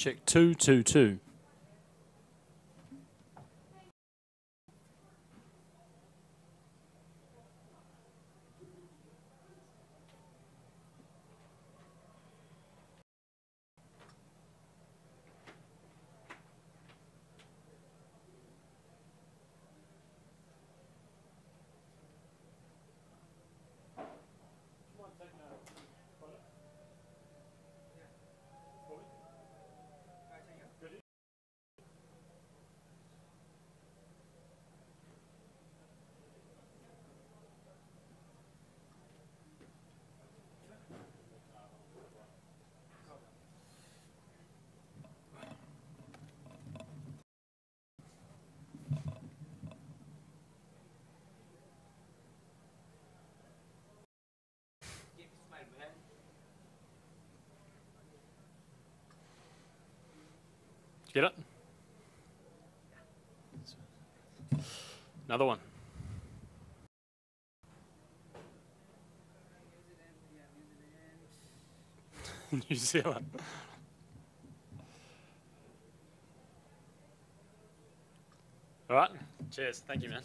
Check 222. Get it? Another one. New Zealand. All right. Cheers. Thank you, man.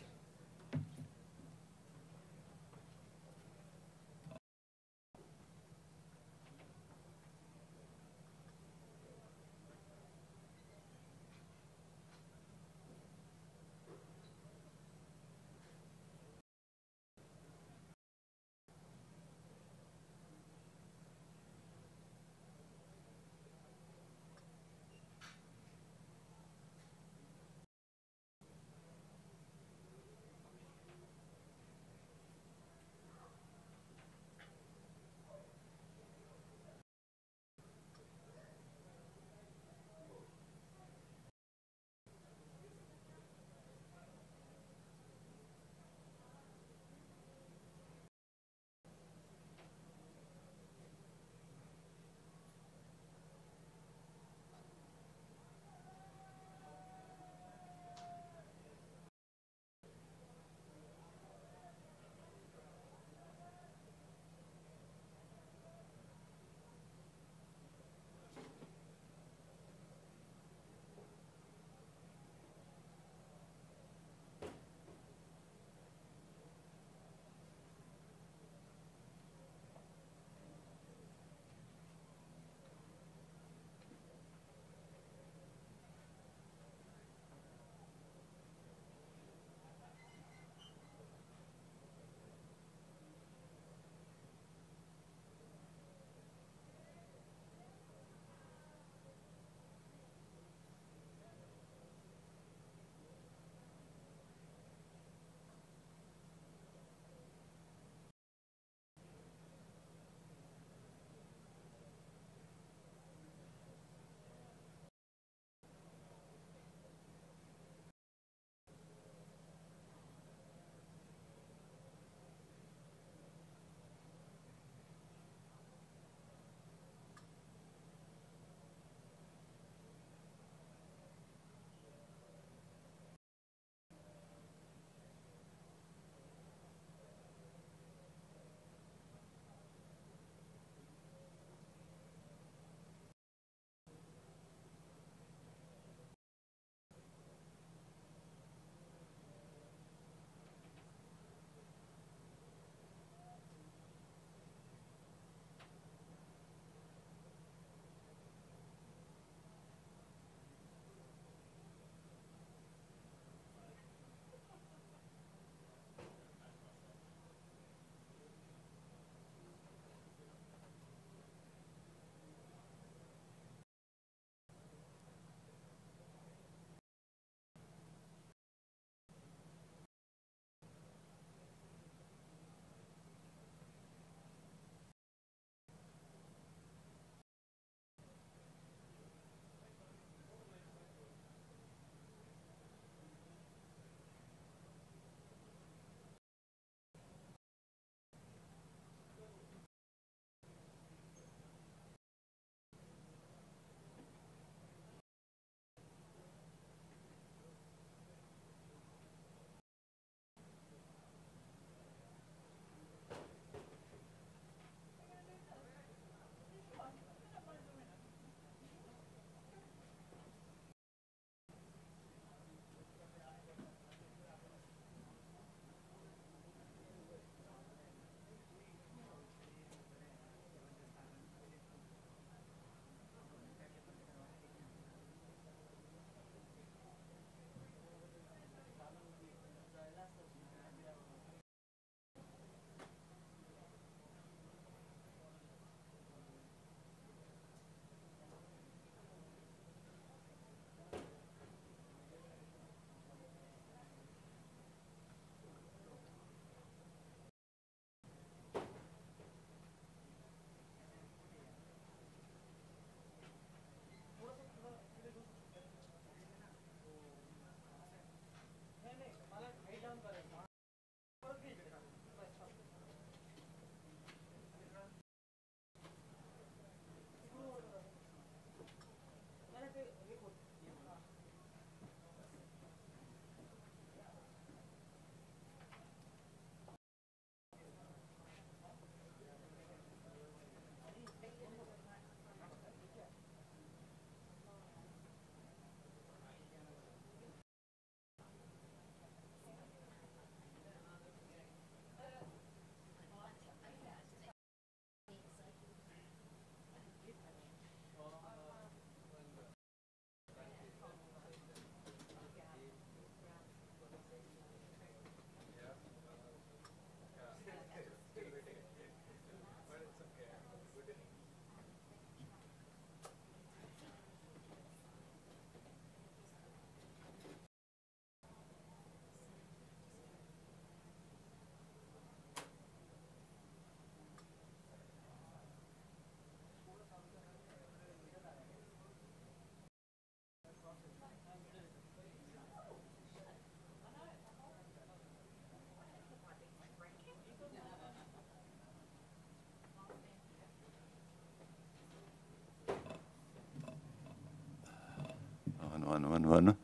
one.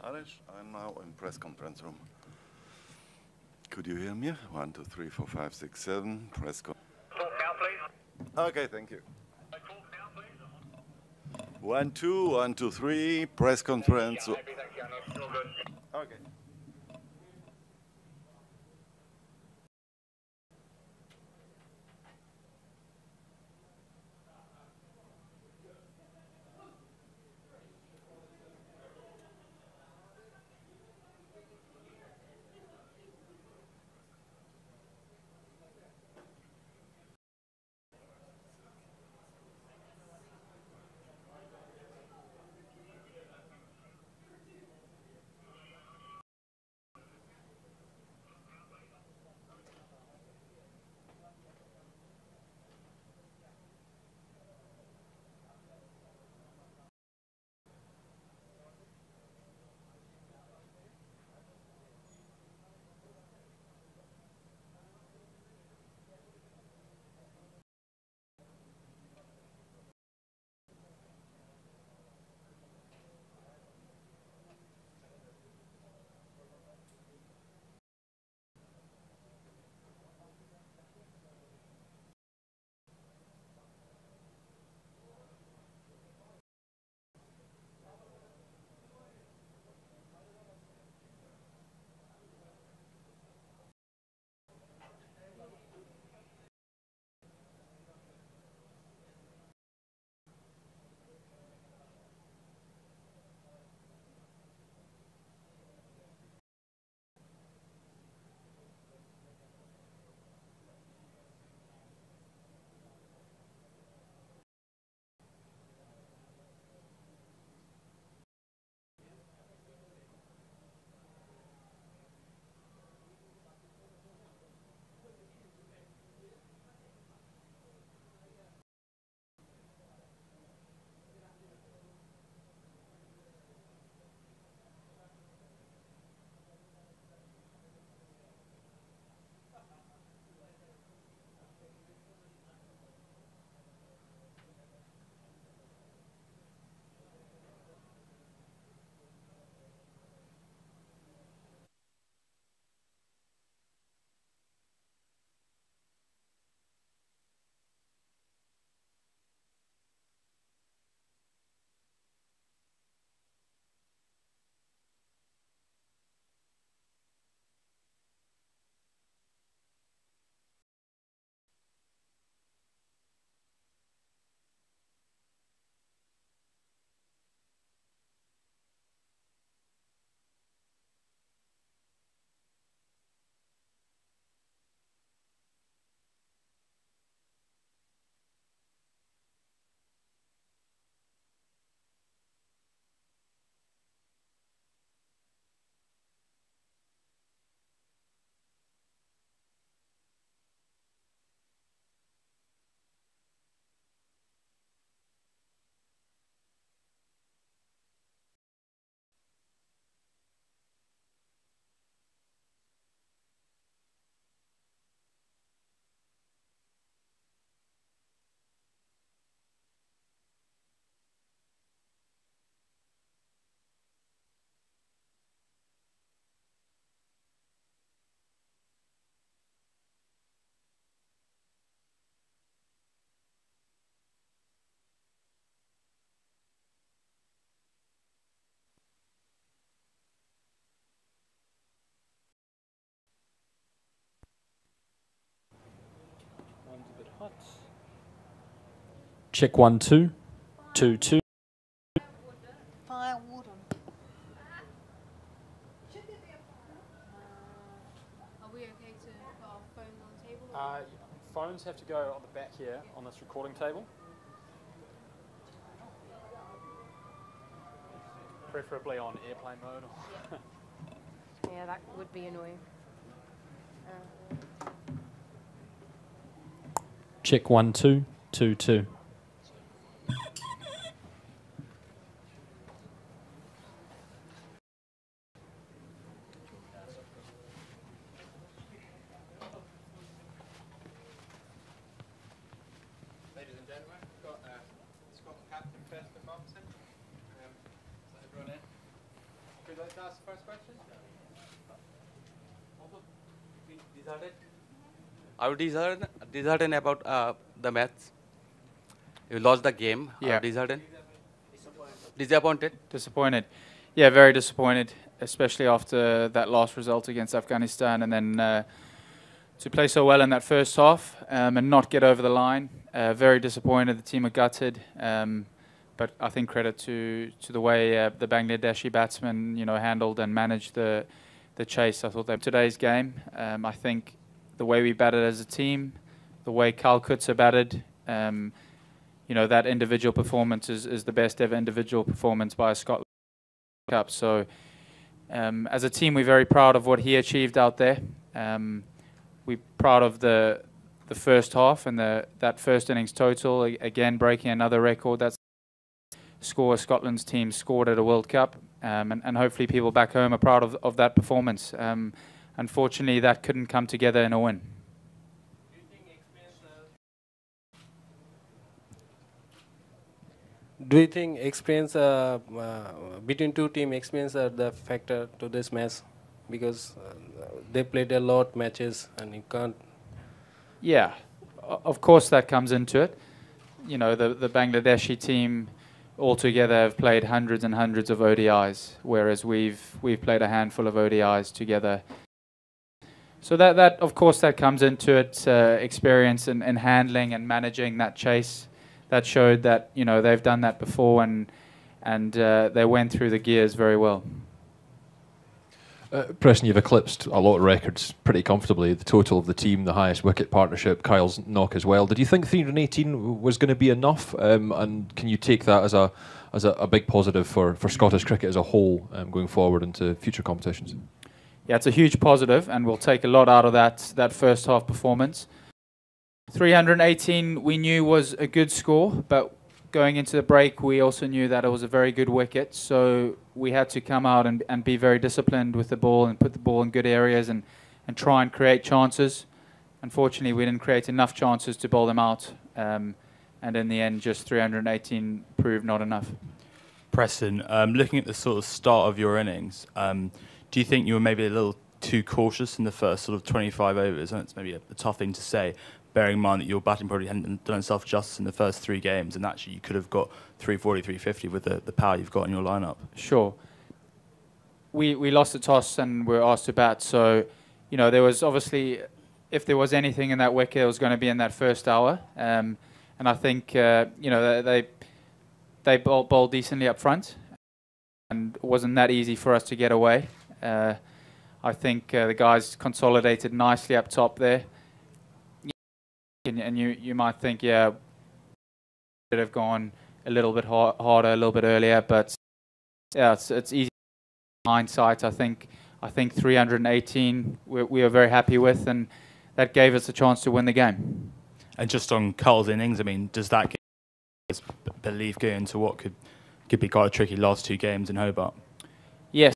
Alles, I'm now in press conference room. Could you hear me? 1, 2, 3, 4, 5, 6, 7. Press con. Talk now, please. Okay, thank you. Talk now, please. 1, 2, 1, 2, 3. Press conference. Yeah, happy, thank you. No, all good. Okay. One's a bit hot. Check 1, 2, 2, 2. Fire water. Are we okay to put our phones on the table? Phones have to go on the back here on this recording table. Preferably on airplane mode. Yeah, that would be annoying. Check 1, 2, 2, 2. Ladies and gentlemen, we've got Scott Captain first performance. Is that everyone in? like to ask the first question? Are you disheartened about the match? You lost the game. Are Yeah. you disheartened? Disappointed? Disappointed. Yeah, very disappointed, especially after that last result against Afghanistan, and then to play so well in that first half and not get over the line. Very disappointed. The team are gutted. But I think credit to the way the Bangladeshi batsmen, handled and managed the chase. I thought that today's game, I think the way we batted as a team, the way Calcutta batted, that individual performance is the best ever individual performance by a Scotland Cup. So as a team, we're very proud of what he achieved out there. We're proud of the first half and that first innings total, again breaking another record. That's score Scotland's team scored at a World Cup, and hopefully people back home are proud of that performance. Unfortunately, that couldn't come together in a win. Do you think experience between two team experience are the factor to this match? Because they played a lot matches and you can't. Yeah, of course that comes into it. The Bangladeshi team altogether have played hundreds and hundreds of ODIs, whereas we've played a handful of ODIs together. So that of course that comes into it, experience in handling and managing that chase. That showed that they've done that before and they went through the gears very well. Preston, you've eclipsed a lot of records pretty comfortably. The total of the team, the highest wicket partnership, Kyle's knock as well. Did you think 318 was going to be enough? And can you take that as a big positive for Scottish cricket as a whole going forward into future competitions? Yeah, it's a huge positive, and we'll take a lot out of that first half performance. 318 we knew was a good score, but going into the break we also knew that it was a very good wicket, so we had to come out and be very disciplined with the ball and put the ball in good areas and try and create chances. Unfortunately, we didn't create enough chances to bowl them out, and in the end just 318 proved not enough. Preston, looking at the sort of start of your innings, do you think you were maybe a little too cautious in the first sort of 25 overs? And it's maybe a tough thing to say, bearing in mind that your batting probably hadn't done itself justice in the first 3 games, and actually you could have got 340, 350 with the power you've got in your lineup. Sure. We lost the toss and were asked to bat, so there was obviously, if there was anything in that wicket, it was going to be in that first hour, and I think they bowled decently up front, and it wasn't that easy for us to get away. I think the guys consolidated nicely up top there. And you might think, yeah, should have gone a little bit harder, a little bit earlier, but yeah, it's easy. Hindsight, I think 318 we are very happy with, and that gave us a chance to win the game. And just on Carl's innings, I mean, does that give us belief going into what could be quite a tricky last 2 games in Hobart? Yes,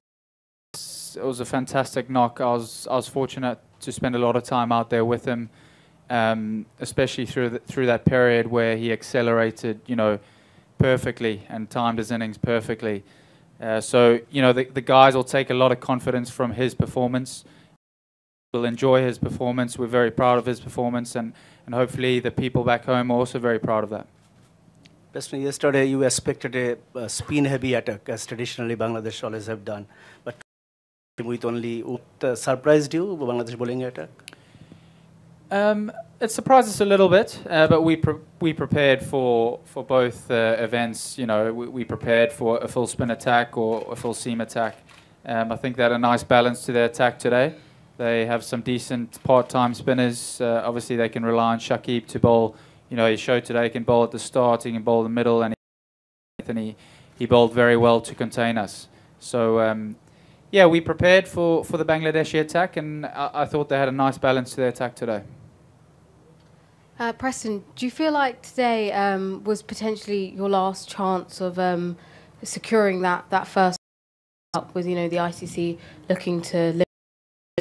it was a fantastic knock. I was fortunate to spend a lot of time out there with him. Especially through that period where he accelerated, perfectly and timed his innings perfectly. So the guys will take a lot of confidence from his performance. We'll enjoy his performance. We're very proud of his performance, and hopefully the people back home are also very proud of that. Preston, yesterday you expected a spin-heavy attack, as traditionally Bangladesh always have done, but with only what surprised you, Bangladesh bowling attack? It surprised us a little bit, but we prepared for both events. We prepared for a full spin attack or a full seam attack. I think they had a nice balance to their attack today. They have some decent part-time spinners. Obviously, they can rely on Shakib to bowl. He showed today he can bowl at the start, he can bowl the middle, and he bowled very well to contain us. So, yeah, we prepared for the Bangladeshi attack, and I thought they had a nice balance to their attack today. Preston, do you feel like today was potentially your last chance of securing that first up with the ICC looking to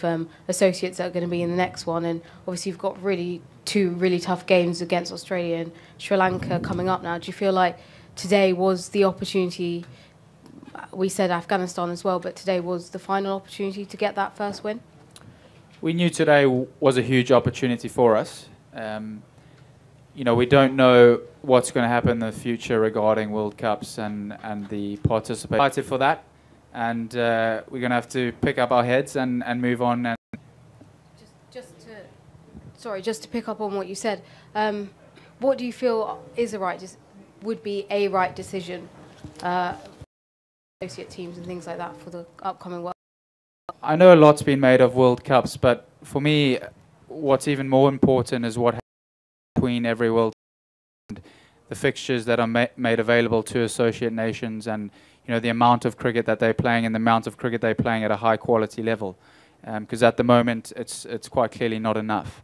live associates that are going to be in the next one, and obviously you've got 2 really tough games against Australia and Sri Lanka coming up now. Do you feel like today was the opportunity we said Afghanistan as well, but today was the final opportunity to get that first win. We knew today was a huge opportunity for us. You know, we don't know what's going to happen in the future regarding World Cups and the participation. Excited for that, and we're going to have to pick up our heads and move on. And just to pick up on what you said, what do you feel is would be a right decision, associate teams and things like that for the upcoming World Cup? I know a lot's been made of World Cups, but for me, what's even more important is what happens between every World Cup and the fixtures that are made available to associate nations, and you know the amount of cricket that they're playing and the amount of cricket they're playing at a high quality level. Because at the moment it's quite clearly not enough.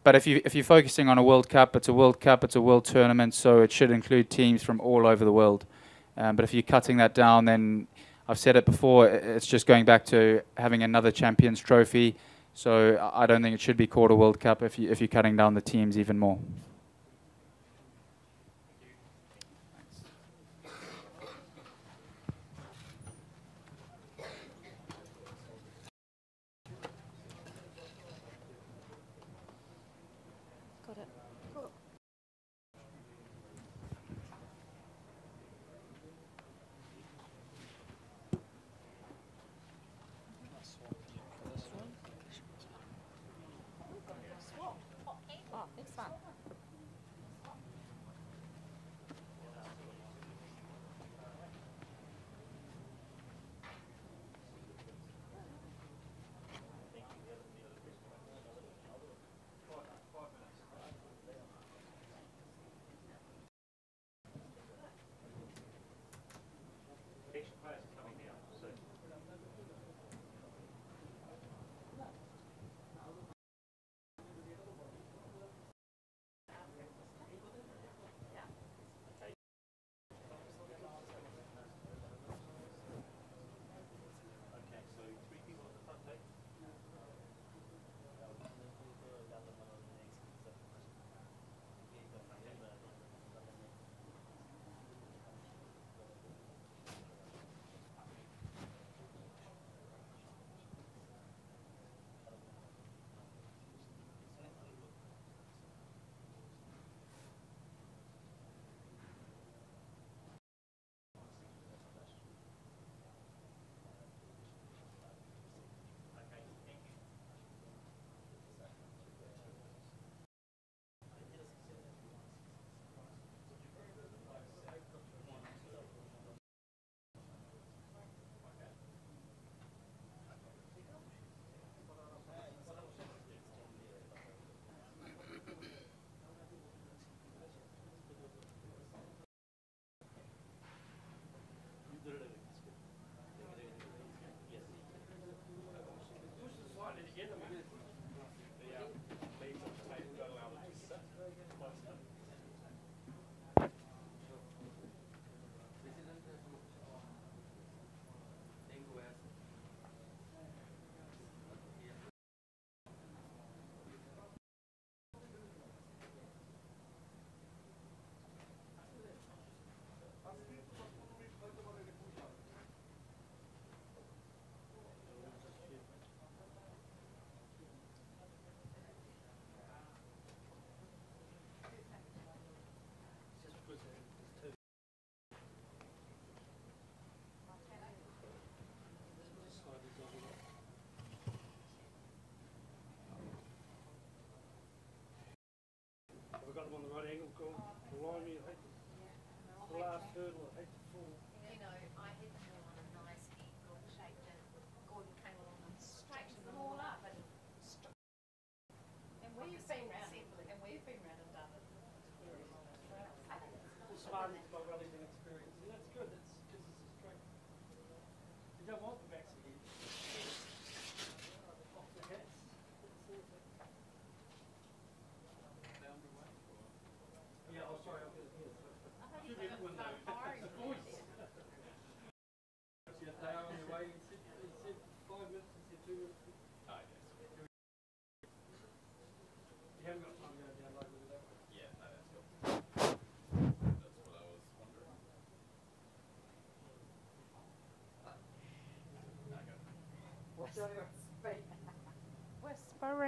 But if you're focusing on a World Cup, it's a World Cup, it's a World Tournament, so it should include teams from all over the world. But if you're cutting that down, then I've said it before, it's just going back to having another Champions Trophy. So I don't think it should be called a World Cup if you're cutting down the teams even more.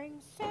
Whispering Six.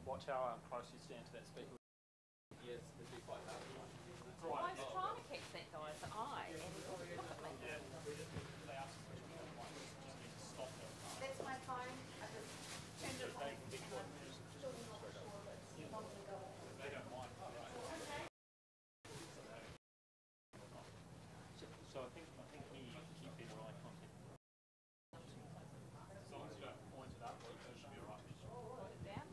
Watch how close you stand to that speaker. Yes, it'd be quite hard. I was trying to catch that guy's eye, and he looked at me. That's my phone. I just turned it on, and I'm still not sure it's not to go. They don't mind. So I think you keep it eye contact. As long as you don't point it up, it should be alright. Put it down.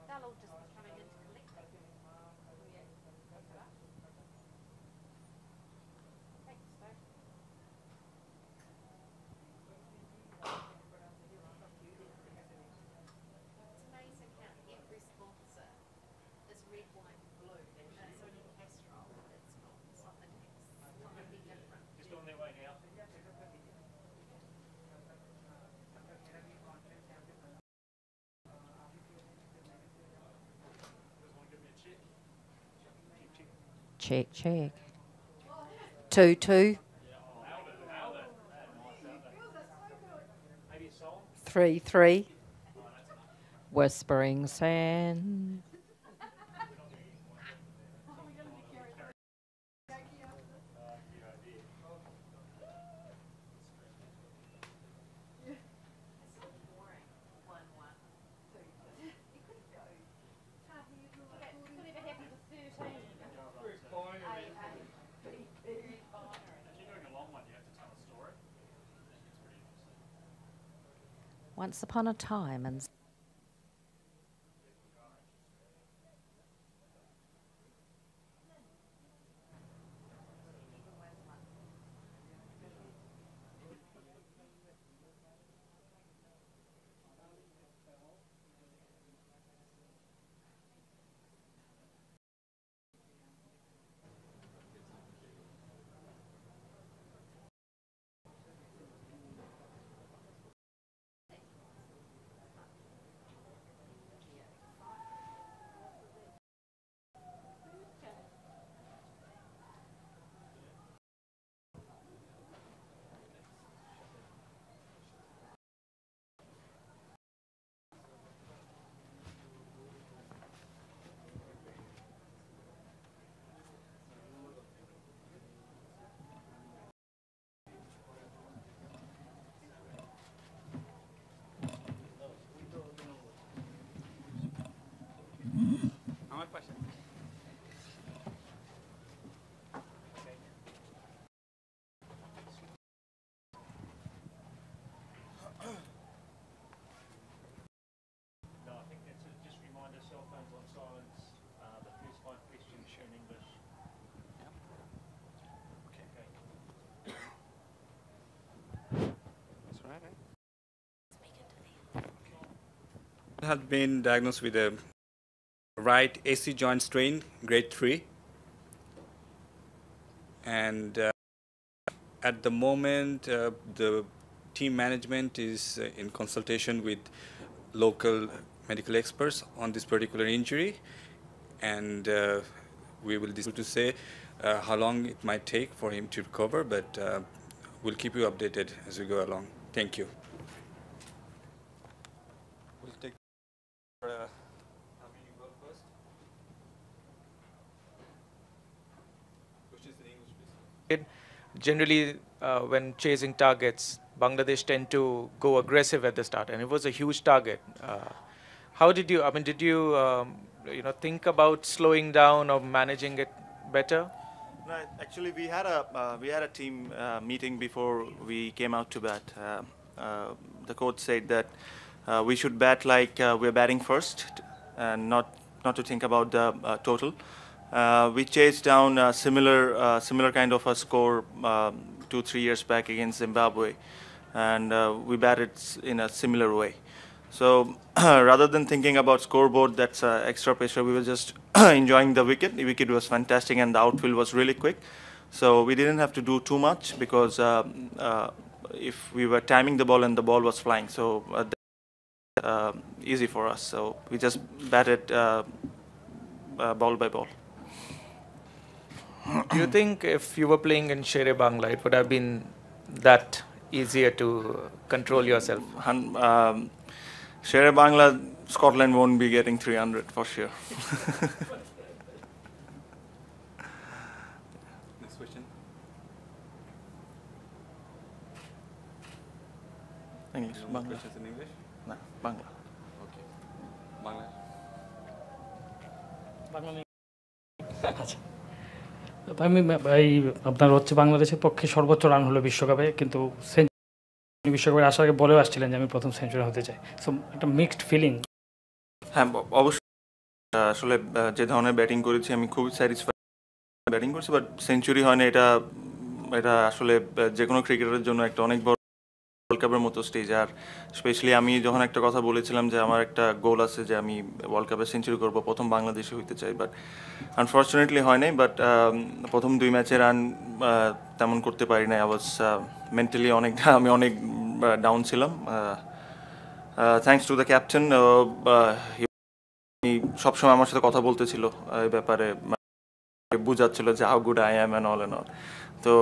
They'll all just be coming in to collect it. Thanks, Dave. It's amazing how every sponsor is red, white, and blue, and it's only Castrol. It's not the next. It's not going to be different. Just on their way now. Check, check. 2-2. 3-3. Whispering Sand. Once upon a time, and Had been diagnosed with a right AC joint strain, grade 3. And at the moment, the team management is in consultation with local medical experts on this particular injury. And we will decide to say how long it might take for him to recover, but we'll keep you updated as we go along. Thank you. We'll take Generally, when chasing targets, Bangladesh tend to go aggressive at the start, and it was a huge target. How did you? I mean, did you, think about slowing down or managing it better? No, actually, we had a team meeting before we came out to bat. The coach said that we should bat like we're batting first, and not to think about the total. We chased down a similar kind of a score 2-3 years back against Zimbabwe, and we batted in a similar way. So rather than thinking about scoreboard, that's extra pressure, we were just enjoying the wicket. The wicket was fantastic, and the outfield was really quick. So we didn't have to do too much because if we were timing the ball and the ball was flying, so easy for us. So we just batted ball by ball. Do you think if you were playing in Shere Bangla, it would have been that easier to control yourself? Shere Bangla, Scotland won't be getting 300 for sure. Next question. English. Bangla. Questions in English? No, Bangla. Okay. Bangla. আচ্ছা আমি এই আপনার হচ্ছে বাংলাদেশের পক্ষে সর্বোচ্চ run হলো বিশ্বকাপে, কিন্তু বিশ্বকাপের আসার আগে বলেও আসছিলেন যে আমি প্রথম সেঞ্চুরি হতে চাই, সো একটা মিক্সড ফিলিং। হ্যাঁ, অবশ্যই আসলে যে ধরনের ব্যাটিং করেছি আমি খুবই স্যাটিসফাইড ব্যাটিং করছি, বাট সেঞ্চুরি হয় না, এটা আসলে যে কোনো ক্রিকেটারের জন্য একটা অনেক বড় ওয়ার্ল্ড কাপের মতো স্টেজ। আর স্পেশালি আমি যখন একটা কথা বলেছিলাম যে আমার একটা গোল আছে যে আমি ওয়ার্ল্ড কাপে সেঞ্চুরি করবো, প্রথম বাংলাদেশে হইতে চাই, বাট আনফর্চুনেটলি হয় নাই। বাট প্রথম 2 ম্যাচে রান তেমন করতে পারি নাই। মেন্টালি আমি অনেক ডাউন ছিলাম। থ্যাঙ্কস টু দ্য ক্যাপ্টেন, সবসময় আমার সাথে কথা বলতেছিল এই ব্যাপারে, বুঝাচ্ছিল যে how good I am and all and all. তো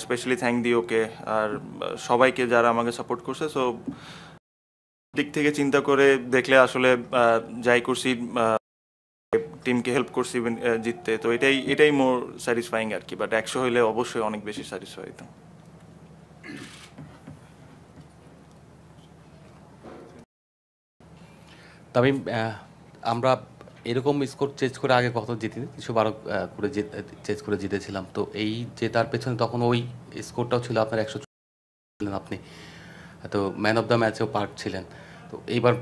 স্পেশালি থ্যাঙ্ক দিই ওকে আর সবাইকে যারা আমাকে সাপোর্ট করছে। সো দিক থেকে চিন্তা করে দেখলে আসলে যাই করছি টিমকে হেল্প করছি জিততে, তো এটাই মোর স্যাটিসফাইং আর কি। বাট 100 হইলে অবশ্যই অনেক বেশি স্যাটিসফাই হইতাম। তামিম, আমরা এরকম স্কোর চেঞ্জ করে আগে কত জিতিনি, 112 করে চেঞ্জ করে জিতেছিলাম। তো এই জেতার পেছনে তখন ওই স্কোরটাও ছিল আপনার 100 ছিলেন আপনি, তো ম্যান অফ দ্য ম্যাচেও পার্ট ছিলেন। তো এইবার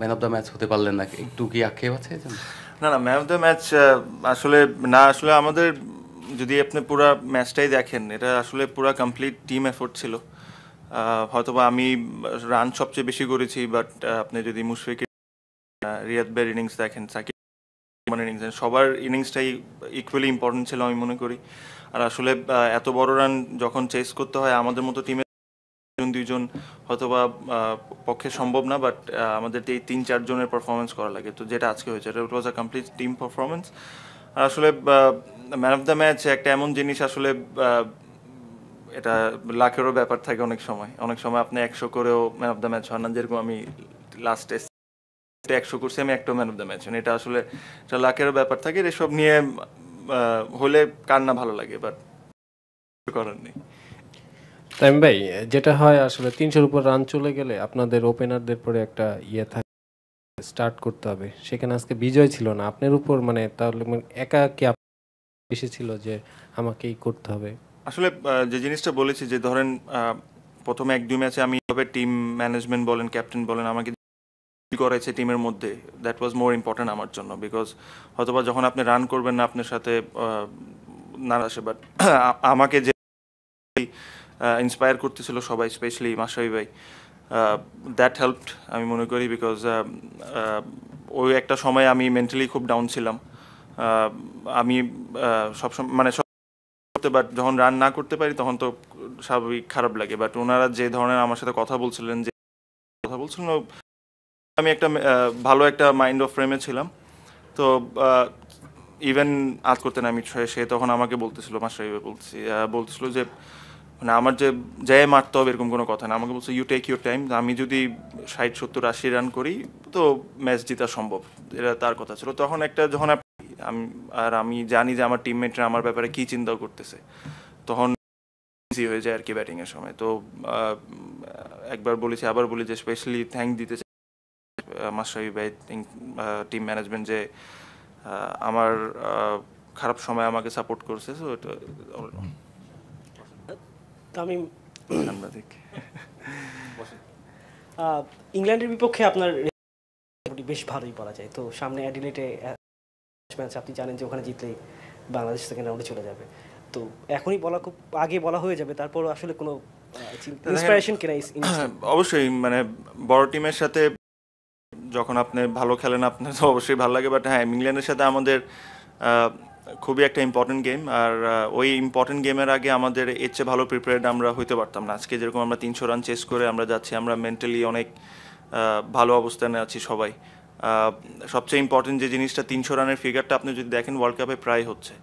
ম্যান অফ দ্য ম্যাচ হতে পারলেন না, একটু কি আক্ষেপ আছে? না, ম্যান অফ দ্য ম্যাচ আসলে আমাদের যদি আপনি পুরো ম্যাচটাই দেখেন, এটা আসলে পুরো কমপ্লিট টিম এফোর্ট ছিল। হয়তোবা আমি রান সবচেয়ে বেশি করেছি, বাট আপনি যদি মুশফিকের, রিয়াদ ভাইয়ের ইনিংস দেখেন, সাকিব ইনিংস, সবার ইনিংসটাই ইকুয়ালি ইম্পর্টেন্ট ছিল আমি মনে করি। আর আসলে এত বড় রান যখন চেস করতে হয় আমাদের মতো টিমে 2জন হয়তোবা পক্ষে সম্ভব না, বাট আমাদের এই 3-4 জনের পারফরমেন্স করা লাগে। তো যেটা আজকে হয়েছে এটা ওয়াজ আ কমপ্লিট টিম পারফরমেন্স। আর আসলে ম্যান অফ দ্য ম্যাচ একটা এমন জিনিস, আসলে এটা লাখেরও ব্যাপার থাকে। অনেক সময় আপনি 100 করেও ম্যান অফ দ্য ম্যাচ হন না। যেরকম আমি লাস্ট টেস্ট 100 করছি, আমি একটা ম্যান অফ দ্য ম্যাচ, এটা আসলে এটা লাখেরও ব্যাপার থাকে। এসব নিয়ে হলে কার না ভালো লাগে, বাট করার নেই। তামিম ভাই, যেটা হয় আসলে 300-র উপর রান চলে গেলে আপনাদের ওপেনারদের পরে একটা থাকে, স্টার্ট করতে হবে। সেখানে আজকে বিজয় ছিল না আপনার উপর, মানে তাহলে একা কি বেশি ছিল যে আমাকেই করতে হবে? আসলে যে জিনিসটা বলেছি যে ধরেন প্রথমে 1-2 ম্যাচে আমি টিম ম্যানেজমেন্ট বলেন, ক্যাপ্টেন বলেন, আমাকে করেছে টিমের মধ্যে, দ্যাট ওয়াজ মোর ইম্পর্টেন্ট আমার জন্য। বিকজ হয়তোবা যখন আপনি রান করবেন না আপনার সাথে না আসে, বাট আমাকে যে ইন্সপায়ার করতেছিল সবাই, স্পেশালি মাশরাফি ভাই, দ্যাট হেল্পড আমি মনে করি, বিকজ ওই একটা সময় আমি মেন্টালি খুব ডাউন ছিলাম। আমি সবসময় মানে বাট যখন রান না করতে পারি তখন তো স্বাভাবিক খারাপ লাগে। বাট ওনারা যে ধরনের আমার সাথে কথা বলছিলেন আমি একটা ভালো একটা মাইন্ড অফ ফ্রেমে ছিলাম। তো ইভেন আজ করতে না আমি সে তখন আমাকে বলতেছিল, মাস্টার বলতেছিল যে মানে আমার যে মারতে হবে এরকম কোনো কথা না, আমাকে বলছে ইউ টেক ইউর টাইম। আমি যদি 60-70-80 রান করি তো ম্যাচ জেতা সম্ভব, এটা তার কথা ছিল তখন। একটা যখন আমি জানি যে আমার টিমমেটরা আমার ব্যাপারে কী চিন্তা করতেছে, তখন ইজি হয়ে যায় আর কি ব্যাটিংয়ের সময়। তো একবার বলেছি, আবার বলি যে স্পেশালি থ্যাঙ্ক দিতে চাই মাশরাফি ভাই, টিম ম্যানেজমেন্ট, যে আমার খারাপ সময় আমাকে সাপোর্ট করছে। সো এটা তামিম, ইংল্যান্ডের বিপক্ষে আপনার বেশ ভালোই বলা যায়। তো সামনে অ্যাডিলেডে ম্যাচ, আপনি জানেন যে ওখানে জিতলেই বাংলাদেশ সেকেন্ড রাউন্ডে চলে যাবে। তো এখনই বলা খুব আগে বলা হয়ে যাবে, তারপরও আসলে কোনো ইন্সপিরেশন কিনা? অবশ্যই মানে বড় টিমের সাথে যখন আপনি ভালো খেলেন আপনার তো অবশ্যই ভালো লাগে। বাট হ্যাঁ, ইংল্যান্ডের সাথে আমাদের খুবই একটা ইম্পর্টেন্ট গেম। আর ওই ইম্পর্টেন্ট গেমের আগে আমাদের এর চেয়ে ভালো প্রিপেয়ার্ড আমরা হইতে পারতাম না। আজকে যেরকম আমরা 300 রান চেস করে আমরা যাচ্ছি, আমরা মেন্টালি অনেক ভালো অবস্থানে আছি সবাই। সবচেয়ে ইম্পর্টেন্ট যে জিনিসটা, 300 রানের ফিগারটা আপনি যদি দেখেন ওয়ার্ল্ড কাপে প্রায় হচ্ছে,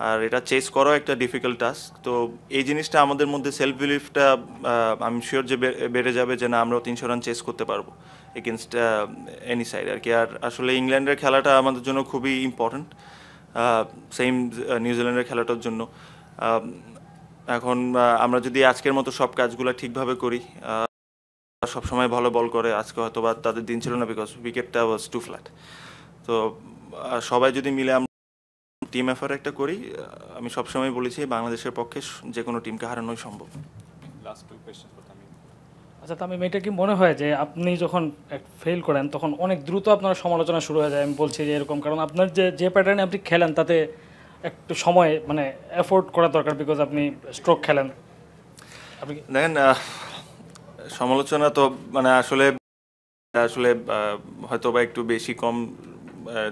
আর এটা চেস করাও একটা ডিফিকাল্ট টাস্ক। তো এই জিনিসটা আমাদের মধ্যে সেলফ বিলিফটা আমি শিওর যে বেড়ে যাবে, যে না আমরাও 300 রান চেস করতে পারবো এগেনস্ট এনি সাইড আর কি। আর আসলে ইংল্যান্ডের খেলাটা আমাদের জন্য খুবই ইম্পর্টেন্ট, সেম নিউজিল্যান্ডের খেলাটার জন্য। এখন আমরা যদি আজকের মতো সব কাজগুলো ঠিকভাবে করি, সবসময় ভালো বল করে, আজকে হয়তো বা তাদের দিন ছিল না বিকজ উইকেটটা ওয়াজ টু ফ্ল্যাট। তো সবাই যদি মিলে আমরা টিম এফার্ট একটা করি, আমি সবসময় বলেছি বাংলাদেশের পক্ষে যে কোনো টিমকে হারানোই সম্ভব। আচ্ছা তামিম, এটা কি মনে হয় যে আপনি যখন ফেল করেন তখন অনেক দ্রুত আপনার সমালোচনা শুরু হয়ে যায়? আমি বলছি যে এরকম, কারণ আপনার যে প্যাটার্নে আপনি খেলেন তাতে একটু সময় মানে এফোর্ট করা দরকার, বিকজ আপনি স্ট্রোক খেলেন। আপনি দেখেন, সমালোচনা তো মানে আসলে হয়তো বা একটু বেশি কম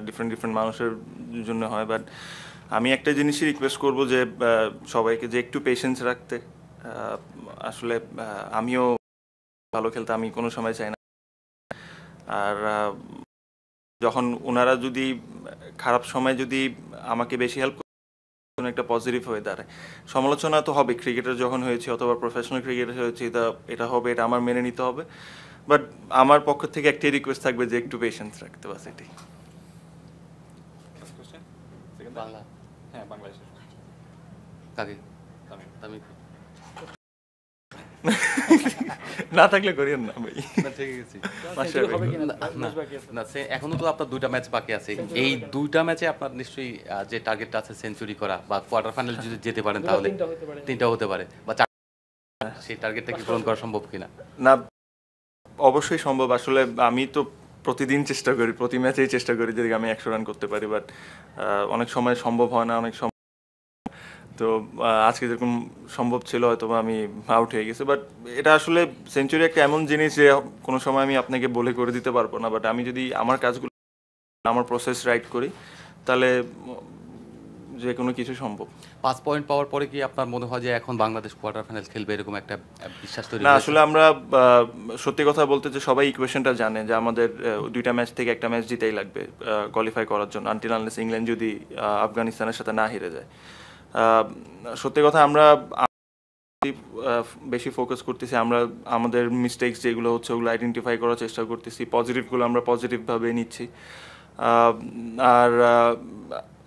ডিফারেন্ট মানুষের জন্য হয়। বাট আমি একটা জিনিসই রিকোয়েস্ট করবো যে সবাইকে যে একটু পেশেন্স রাখতে। আসলে আমিও ভালো খেলতে আমি কোনো সময় চাই না। আর যখন ওনারা যদি খারাপ সময় যদি আমাকে বেশি হেল্প করে, একটা পজিটিভ হয়ে দাঁড়ায়। সমালোচনা তো হবে, ক্রিকেটার যখন হয়েছে অথবা প্রফেশনাল ক্রিকেটার হয়েছে, এটা হবে, এটা আমার মেনে নিতে হবে। বাট আমার পক্ষ থেকে একটাই রিকোয়েস্ট থাকবে যে একটু পেশেন্স রাখতে, বাস এটাই। বাংলা, হ্যাঁ বাংলাদেশের কাকে তামিম না থাকলে করিয়েন না ভাই। না, এখনো তো আপনার 2টা ম্যাচ বাকি আছে। এই 2টা ম্যাচে আপনার নিশ্চয়ই যে টার্গেটটা আছে সেঞ্চুরি করা বা কোয়ার্টার ফাইনাল যদি যেতে পারেন তাহলে 3টা হতে পারে বা 4, সেই টার্গেটটা কি পূরণ করা সম্ভব কিনা? না, অবশ্যই সম্ভব। আসলে আমি তো প্রতিদিন চেষ্টা করি, প্রতি ম্যাচেই চেষ্টা করি যে আমি 100 রান করতে পারি। বাট অনেক সময় সম্ভব হয় না, অনেক সময় তো আজকে যেরকম সম্ভব ছিল হয়তো আমি আউট হয়ে গেছে। বাট এটা আসলে সেঞ্চুরি একটা এমন জিনিস যে কোনো সময় আমি আপনাকে বলে করে দিতে পারবো না। বাট আমি যদি আমার কাজগুলো, আমার প্রসেস রাইট করি, তাহলে যে কোনো কিছু সম্ভব। 5 পয়েন্ট পাওয়ার পরে কি আপনার মনে হয় যে এখন বাংলাদেশ কোয়ার্টার ফাইনাল খেলবে, এরকম একটা বিশ্বাস তৈরি? না, আসলে আমরা সত্যি কথা বলতে যে সবাই ইকুয়েশনটা জানে যে আমাদের 2টা ম্যাচ থেকে একটা ম্যাচ জিতেই লাগবে কোয়ালিফাই করার জন্য, আনটিল আনলেস ইংল্যান্ড যদি আফগানিস্তানের সাথে না হেরে যায়। সত্যি কথা আমরা বেশি ফোকাস করতেছি, আমরা আমাদের মিস্টেকস যেগুলো হচ্ছে ওগুলো আইডেন্টিফাই করার চেষ্টা করতেছি, পজিটিভগুলো আমরা পজিটিভভাবে নিচ্ছি। আর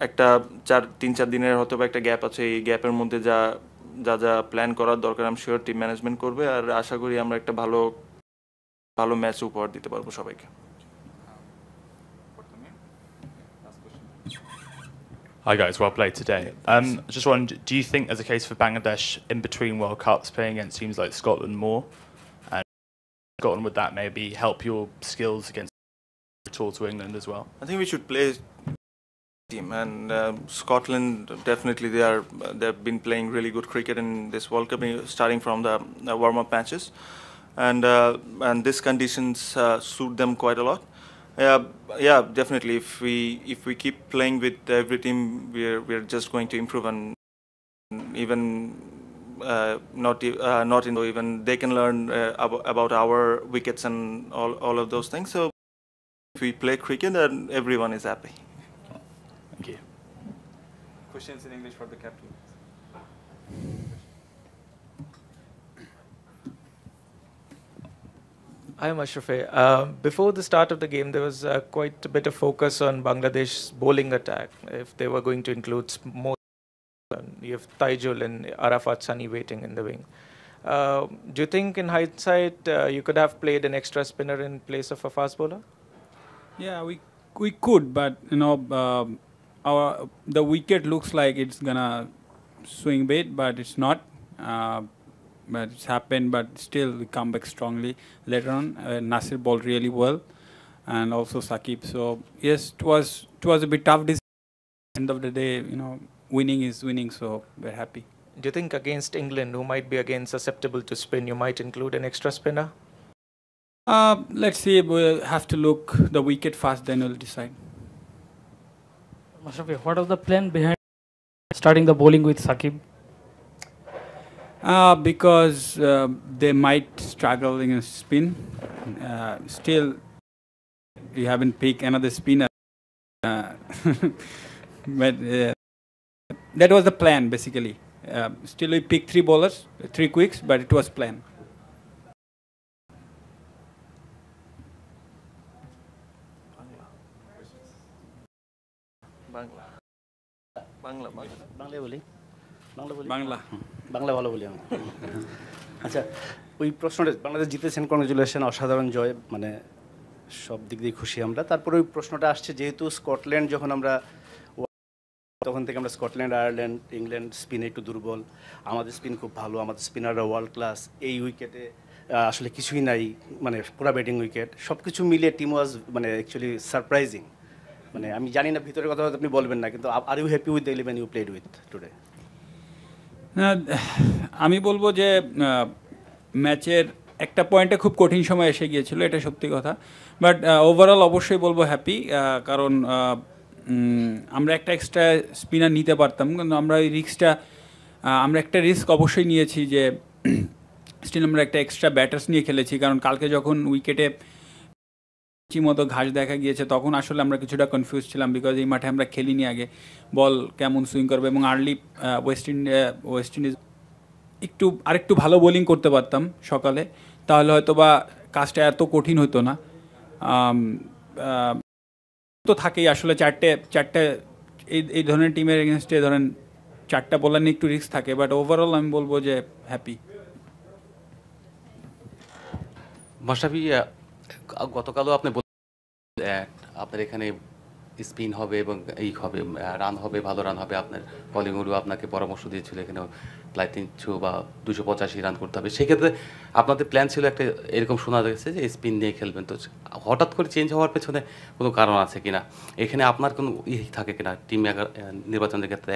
একটা 3-4 দিনের হয়তো একটা গ্যাপ আছে, এই গ্যাপের মধ্যে যা প্ল্যান করার দরকার আমি শিওর টিম ম্যানেজমেন্ট করবে। আর আশা করি আমরা একটা ভালো ম্যাচ উপহার দিতে পারবো সবাইকে। Hi guys, well played today. Just wondering, do you think there's a case for Bangladesh in between World Cups playing against teams like Scotland more? And Scotland, would that maybe help your skills against the tour to England as well? I think we should play team, and Scotland definitely they've been playing really good cricket in this World Cup, starting from the warm-up matches. and these conditions suit them quite a lot. Yeah, definitely. If we keep playing with every team, we're just going to improve, and even not in even they can learn about our wickets and all of those things. So if we play cricket, then everyone is happy. Thank you. Questions in English for the captain. Hi, Mashrafe. Before the start of the game, there was quite a bit of focus on Bangladesh's bowling attack. If they were going to include more, you have Taijul and Arafat Sani waiting in the wing. Do you think, in hindsight, you could have played an extra spinner in place of a fast bowler? Yeah, we could, but the wicket looks like it's gonna swing bit, but it's not. But it's happened, but still we come back strongly later on. Nasir bowled really well, and also Sakib. So yes, it was a bit tough. End of the day, winning is winning, so we're happy. Do you think against England, who might be again susceptible to spin, you might include an extra spinner? Let's see. We'll have to look the wicket first, then we'll decide. Mashrafi, what was the plan behind starting the bowling with Sakib? Because they might struggle against spin. Still, we haven't picked another spinner. But that was the plan, basically. Still, we picked 3 bowlers, 3 quicks, but it was planned. Bangla ভালো বলি আমি। আচ্ছা, ওই প্রশ্নটা, বাংলাদেশ জিতেছেন, congratulation, অসাধারণ জয়, মানে সব দিক দিয়ে খুশি আমরা। তারপরে ওই প্রশ্নটা আসছে, যেহেতু স্কটল্যান্ড যখন আমরা তখন থেকে আমরা স্কটল্যান্ড, আয়ারল্যান্ড, ইংল্যান্ড স্পিনে একটু দুর্বল, আমাদের স্পিন খুব ভালো, আমাদের স্পিনাররা ওয়ার্ল্ড ক্লাস, এই উইকেটে আসলে কিছুই নাই, মানে পুরা ব্যাটিং উইকেট, সব কিছু মিলিয়ে টিম ওয়াজ মানে অ্যাকচুয়ালি সারপ্রাইজিং। মানে আমি জানি না ভিতরের কথা হয়তো আপনি বলবেন না, কিন্তু are you happy with the 11 you played with today? আমি বলবো যে ম্যাচের একটা পয়েন্টে খুব কঠিন সময় এসে গিয়েছিল, এটা সত্যি কথা, বাট ওভারঅল অবশ্যই বলবো হ্যাপি, কারণ আমরা একটা এক্সট্রা স্পিনার নিতে পারতাম, কিন্তু আমরা ওই আমরা একটা রিস্ক অবশ্যই নিয়েছি, যে স্টিল আমরা একটা এক্সট্রা ব্যাটার্স নিয়ে খেলেছি, কারণ কালকে যখন উইকেটে মতো ঘাস দেখা গিয়েছে তখন আসলে আমরা কিছুটা কনফিউজ ছিলাম, বিকজ এই মাঠে আমরা খেলিনি আগে, বল কেমন সুইং করবে, এবং আর্লি ওয়েস্ট ইন্ডিজ আরেকটু ভালো বোলিং করতে পারতাম সকালে, তাহলে হয়তো বা কাজটা এত কঠিন হতো না। তো থাকেই আসলে চারটে এই ধরনের টিমের এগেনস্টে ধরেন 4টা বোলার নিয়ে একটু রিস্ক থাকে, বাট ওভারঅল আমি বলবো যে হ্যাপি। মাশরাফি, গতকালও আপনি আপনার এখানে স্পিন হবে এবং এই হবে, রান হবে, ভালো রান হবে, আপনার কলিংউডও আপনাকে পরামর্শ দিয়েছিল এখানে প্রায় 300 বা 285 রান করতে হবে। সেক্ষেত্রে আপনাদের প্ল্যান ছিল একটা, এরকম শোনা যাচ্ছে যে স্পিন নিয়ে খেলবেন, তো হঠাৎ করে চেঞ্জ হওয়ার পেছনে কোনো কারণ আছে কিনা, এখানে আপনার কোনো থাকে কিনা টিম নির্বাচনের ক্ষেত্রে?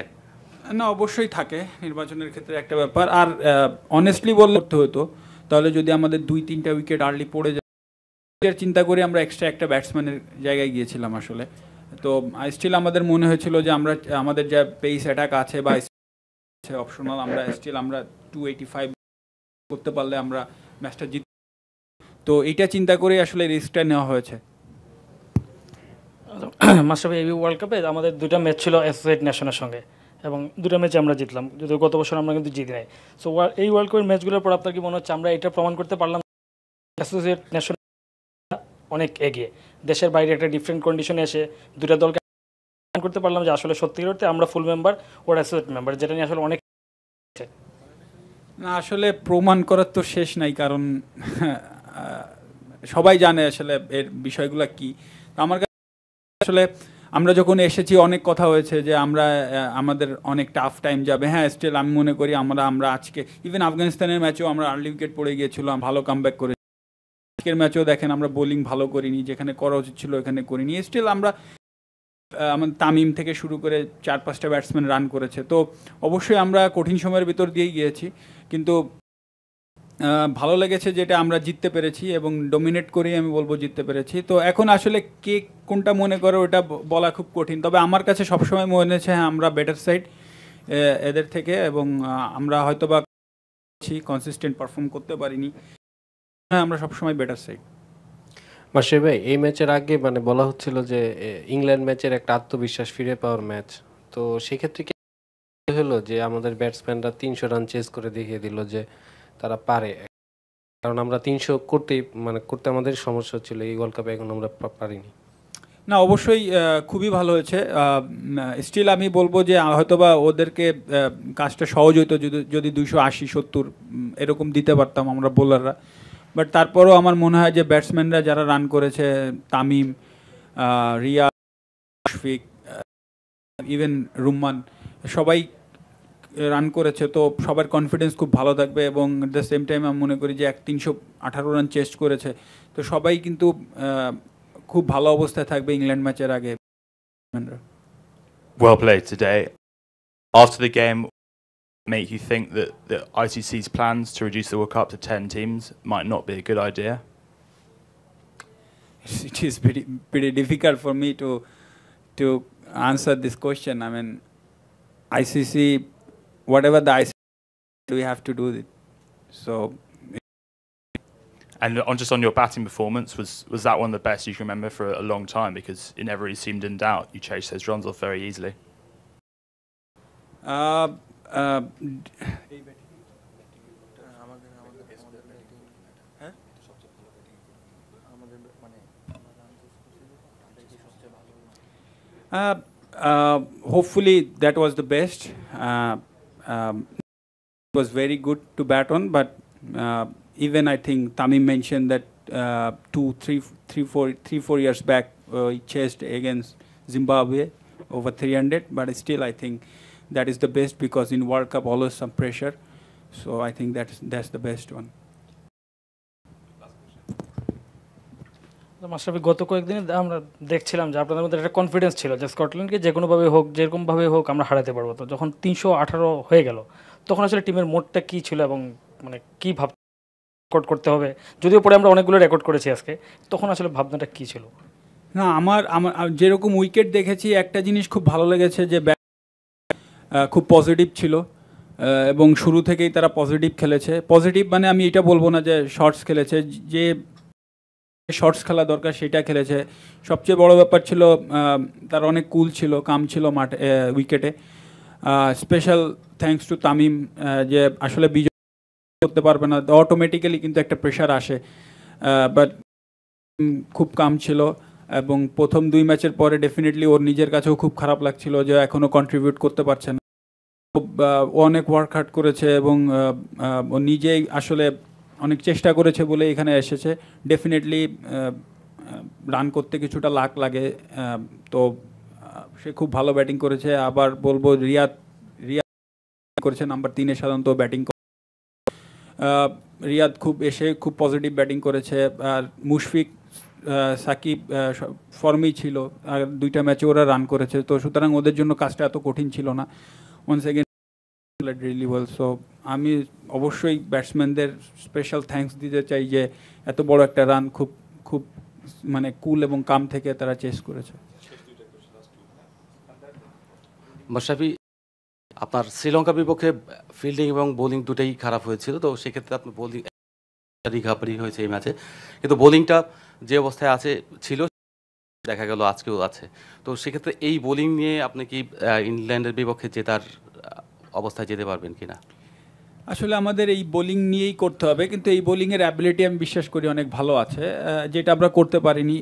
না, অবশ্যই থাকে নির্বাচনের ক্ষেত্রে একটা ব্যাপার, আর অনেস্টলি বলতে হতো, তাহলে যদি আমাদের 2-3টা উইকেট আর্লি পড়ে যায়, চিন্তা করে আমরা এক্সট্রা একটা ব্যাটসম্যানের জায়গায় গিয়েছিলাম আসলে। তো স্টিল আমাদের মনে হয়েছিল যে আমাদের যা পেস অ্যাটাক আছে বা অপশনাল, আমরা 285 করতে পারলে আমরা ম্যাচটা জিত, তো এইটা চিন্তা করে আসলে রিস্কটা নেওয়া হয়েছে। মাশরাফি, এই ওয়ার্ল্ড কাপে আমাদের 2টা ম্যাচ ছিল অ্যাসোসিয়েট নেশনের সঙ্গে, এবং 2টা ম্যাচে আমরা জিতলাম, যদিও গত বছর আমরা কিন্তু জিতি নাই। সো এই ওয়ার্ল্ড কাপের ম্যাচগুলোর পর আপনার কি মনে হচ্ছে আমরা এটা প্রমাণ করতে পারলাম অ্যাসোসিয়েট নেশন অনেক এগিয়ে, দেশের বাইরে একটা ডিফারেন্ট কন্ডিশনে এসে 2টা দলকে করতে পারলাম যে আসলে সত্যিকার অর্থে আমরা ফুল মেম্বার, ওর অ্যাসোসিয়েট মেম্বার, যেটা নিয়ে আসলে অনেক না, আসলে প্রমাণ করার তো শেষ নাই, কারণ সবাই জানে আসলে এর বিষয়গুলো কি। আমার কাছে আসলে আমরা যখন এসেছি অনেক কথা হয়েছে যে আমাদের অনেক টাফ টাইম যাবে। হ্যাঁ, স্টিল আমি মনে করি আমরা আজকে ইভেন আফগানিস্তানের ম্যাচেও আমরা আর্লি উইকেট পড়ে গিয়েছিলাম, ভালো কামব্যাক করে। আজকের ম্যাচেও দেখেন আমরা বোলিং ভালো করিনি, যেখানে করা উচিত ছিল এখানে করিনি। স্টিল আমরা আমাদের তামিম থেকে শুরু করে 4-5টা ব্যাটসম্যান রান করেছে, তো অবশ্যই আমরা কঠিন সময়ের ভিতর দিয়েই গিয়েছি, কিন্তু ভালো লেগেছে যেটা আমরা জিততে পেরেছি এবং ডমিনেট করেই আমি বলবো জিততে পেরেছি। তো এখন আসলে কে কোনটা মনে করে ওটা বলা খুব কঠিন, তবে আমার কাছে সবসময় মনে হয়েছে হ্যাঁ আমরা বেটার সাইড এদের থেকে, এবং আমরা হয়তো বা কনসিস্টেন্ট পারফর্ম করতে পারিনি, হ্যাঁ আমরা সবসময় বেটার সাইড। মাসে ভাই, এই ম্যাচের আগে মানে বলা হচ্ছিল যে ইংল্যান্ড ম্যাচের একটা আত্মবিশ্বাস ফিরে পাওয়ার ম্যাচ, তো সেক্ষেত্রে কি হলো যে আমাদের ব্যাটসম্যানরা 300 রান চেস করে দেখিয়ে দিল যে তারা পারে, কারণ আমরা 300 করতে আমাদের সমস্যা হচ্ছিল এই ওয়ার্ল্ড কাপে, এখন আমরা পারিনি। না অবশ্যই খুবই ভালো হয়েছে, স্টিল আমি বলবো যে হয়তোবা ওদেরকে কাজটা সহজ হতো যদি 280-70 এরকম দিতে পারতাম আমরা বোলাররা, বাট তারপরেও আমার মনে হয় যে ব্যাটসম্যানরা যারা রান করেছে, তামিম, রিয়া, মুশফিক, ইভেন রুম্মান, সবাই রান করেছে, তো সবার কনফিডেন্স খুব ভালো থাকবে, এবং এট দ্য সেম টাইম আমি মনে করি যে 318 রান চেস্ট করেছে, তো সবাই কিন্তু খুব ভালো অবস্থায় থাকবে ইংল্যান্ড ম্যাচের আগে। Well played today. After the game, make you think that the ICC's plans to reduce the World Cup to 10 teams might not be a good idea? It is pretty difficult for me to answer this question. I mean, ICC, whatever the ICC, we have to do it. So. And just on your batting performance, was that one of the best you can remember for a long time? Because it never really seemed in doubt. You chased those runs off very easily. Hopefully that was the best. It was very good to bat on, but even I think Tamim mentioned that 3-4 years back he chased against Zimbabwe over 300, but still I think that is the best, because in World Cup always some pressure, so I think that's the best one. Mashrafe, গত কয়েকদিনে আমরা দেখছিলাম যে আপনাদের মধ্যে একটা confidence ছিল যে স্কটল্যান্ডকে যে কোনোভাবে হোক, যেরকমভাবে হোক আমরা হারাতে পারবো। তো যখন 318 হয়ে গেল তখন আসলে টিমের মোডটা কী ছিল এবং মানে কী ভাব রেকর্ড করতে হবে, যদিও পরে আমরা অনেকগুলো রেকর্ড করেছি আজকে, তখন আসলে ভাবনাটা কী ছিল? না আমার যেরকম উইকেট দেখেছি একটা জিনিস খুব ভালো লেগেছে যে খুব পজিটিভ ছিল, এবং শুরু থেকেই তারা পজিটিভ খেলেছে। পজিটিভ মানে আমি এটা বলবো না যে শর্টস খেলেছে, যে শর্টস খেলা দরকার সেটা খেলেছে। সবচেয়ে বড় ব্যাপার ছিল তার অনেক কুল ছিল, কাম ছিল মাঠে, উইকেটে। স্পেশাল থ্যাঙ্কস টু তামিম, যে আসলে বিজয় করতে পারবে না, অটোমেটিক্যালি কিন্তু একটা প্রেশার আসে, বাট খুব কাম ছিল, এবং প্রথম 2 ম্যাচের পরে ডেফিনেটলি ওর নিজের কাছেও খুব খারাপ লাগছিল যে এখনও কন্ট্রিবিউট করতে পারছে না। ও অনেক ওয়ার্ক হার্ড করেছে, এবং ও নিজেই আসলে অনেক চেষ্টা করেছে বলে এখানে এসেছে। ডেফিনেটলি রান করতে কিছুটা লাক লাগে, তো সে খুব ভালো ব্যাটিং করেছে। আবার বলবো রিয়াদ করেছে নাম্বার 3-এ, সাধারণত ব্যাটিং রিয়াদ খুব পজিটিভ ব্যাটিং করেছে। আর মুশফিক, সাকিব ফর্মেই ছিল, আর 2টা ম্যাচে ওরা রান করেছে, তো সুতরাং ওদের জন্য কাজটা এত কঠিন ছিল না। Once again really well. So আমি অবশ্যই ব্যাটসম্যানদের স্পেশাল থ্যাঙ্কস দিতে চাই যে এত বড় একটা রান খুব মানে কুল এবং কাম থেকে তারা চেস করেছে। মাশরাফি, আপনার শ্রীলঙ্কার বিপক্ষে ফিল্ডিং এবং বোলিং দুটোই খারাপ হয়েছিল, তো সেক্ষেত্রে আপনার বোলিং রিকভারি হয়েছে এই ম্যাচে, কিন্তু বোলিংটা যে অবস্থায় ছিল দেখা গেল আজকেও আছে, তো সেক্ষেত্রে এই বোলিং নিয়ে আপনি কি ইংল্যান্ডের বিপক্ষে জেতার অবস্থায় যেতে পারবেন কিনা? আসলে আমাদের এই বোলিং নিয়েই করতে হবে, কিন্তু এই বোলিংয়ের অ্যাবিলিটি আমি বিশ্বাস করি অনেক ভালো আছে, যেটা আমরা করতে পারিনি।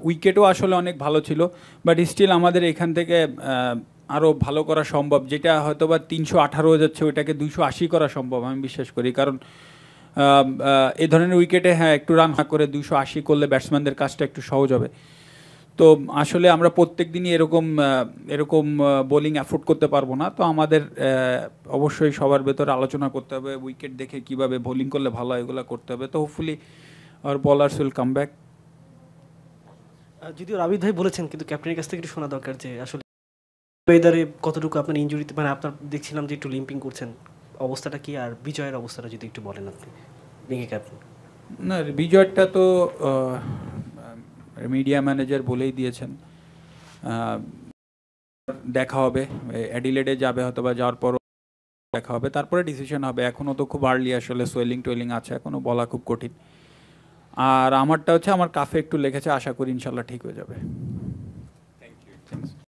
উইকেটও আসলে অনেক ভালো ছিল, বাট স্টিল আমাদের এখান থেকে আরও ভালো করা সম্ভব, যেটা হয়তো বা 318 হয়ে যাচ্ছে ওইটাকে 280 করা সম্ভব আমি বিশ্বাস করি। কারণ এই ধরনের উইকেটে হ্যাঁ একটু রান করে 280 করলে ব্যাটসম্যানদের কাজটা একটু সহজ হবে। তো আসলে আমরা প্রত্যেক দিনই এরকম বোলিং অ্যাফোর্ড করতে পারবো না, তো আমাদের অবশ্যই সবার ভেতরে আলোচনা করতে হবে, উইকেট দেখে কিভাবে বোলিং করলে ভালো হয় এগুলো করতে হবে। তো hopefully our bowlers will come back. যদিও রাবিদ ভাই বলেছেন, কিন্তু ক্যাপ্টেনের কাছ থেকে একটু শোনা দরকার যে আসলে ওয়েদারে কতটুকু আপনার ইনজুরিতে, মানে আপনার দেখছিলাম যে একটু লিম্পিং করছেন, অবস্থাটা কি, আর বিজয়ের অবস্থাটা যদি একটু বলেন আপনি। আপনি কি ক্যাপ্টেন? না, বিজয়টা তো মিডিয়া ম্যানেজার বলেই দিয়েছেন। দেখা হবে, অ্যাডিলেডে যাবে হয়তো বা যাওয়ার পর দেখা হবে, তারপরে ডিসিশন হবে। এখনও তো খুব আর্লি, আসলে সোয়েলিং টোয়েলিং আছে, এখনও বলা খুব কঠিন। আর আমারটা হচ্ছে আমার কাফে একটু লেগেছে, আশা করি ইনশাল্লাহ ঠিক হয়ে যাবে। Thank you.